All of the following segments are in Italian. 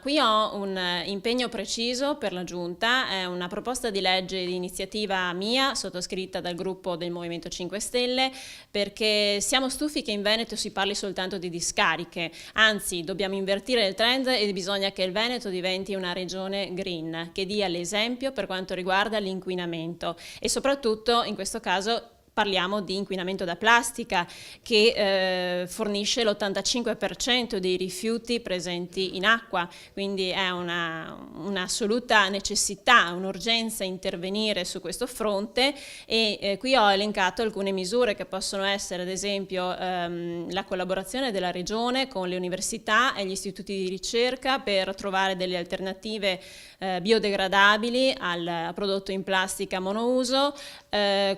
Qui ho un impegno preciso per la Giunta, è una proposta di legge di iniziativa mia, sottoscritta dal gruppo del Movimento 5 Stelle, perché siamo stufi che in Veneto si parli soltanto di discariche, anzi dobbiamo invertire il trend e bisogna che il Veneto diventi una regione green, che dia l'esempio per quanto riguarda l'inquinamento e soprattutto in questo caso parliamo di inquinamento da plastica che fornisce l'85% dei rifiuti presenti in acqua, quindi è un'assoluta necessità, un'urgenza intervenire su questo fronte e qui ho elencato alcune misure che possono essere ad esempio la collaborazione della Regione con le università e gli istituti di ricerca per trovare delle alternative biodegradabili al prodotto in plastica monouso,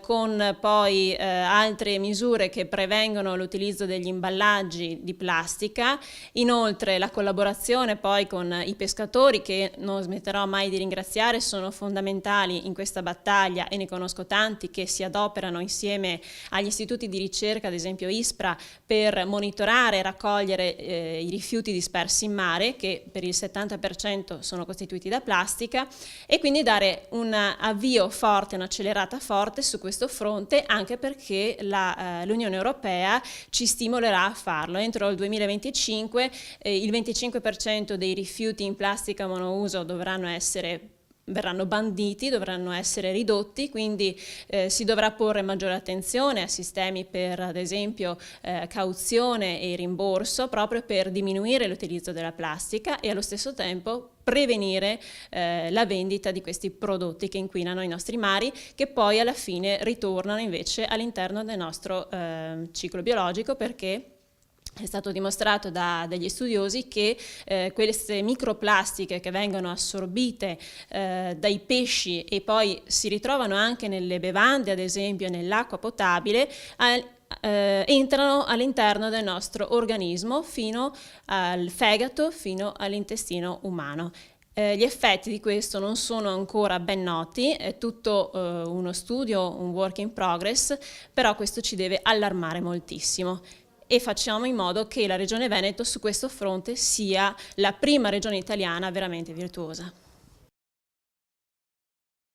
con poi altre misure che prevengono l'utilizzo degli imballaggi di plastica, inoltre la collaborazione poi con i pescatori che non smetterò mai di ringraziare, sono fondamentali in questa battaglia e ne conosco tanti che si adoperano insieme agli istituti di ricerca, ad esempio ISPRA, per monitorare e raccogliere i rifiuti dispersi in mare che per il 70% sono costituiti da plastica e quindi dare un avvio forte, un'accelerata forte su questo fronte anche perché l'Unione Europea ci stimolerà a farlo. Entro il 2025 il 25% dei rifiuti in plastica monouso verranno banditi, dovranno essere ridotti, quindi si dovrà porre maggiore attenzione a sistemi per ad esempio cauzione e rimborso proprio per diminuire l'utilizzo della plastica e allo stesso tempo prevenire la vendita di questi prodotti che inquinano i nostri mari, che poi alla fine ritornano invece all'interno del nostro ciclo biologico, perché è stato dimostrato da degli studiosi che queste microplastiche che vengono assorbite dai pesci e poi si ritrovano anche nelle bevande, ad esempio nell'acqua potabile, entrano all'interno del nostro organismo fino al fegato, fino all'intestino umano. Gli effetti di questo non sono ancora ben noti, è tutto uno studio, un work in progress, però questo ci deve allarmare moltissimo. E facciamo in modo che la Regione Veneto su questo fronte sia la prima regione italiana veramente virtuosa.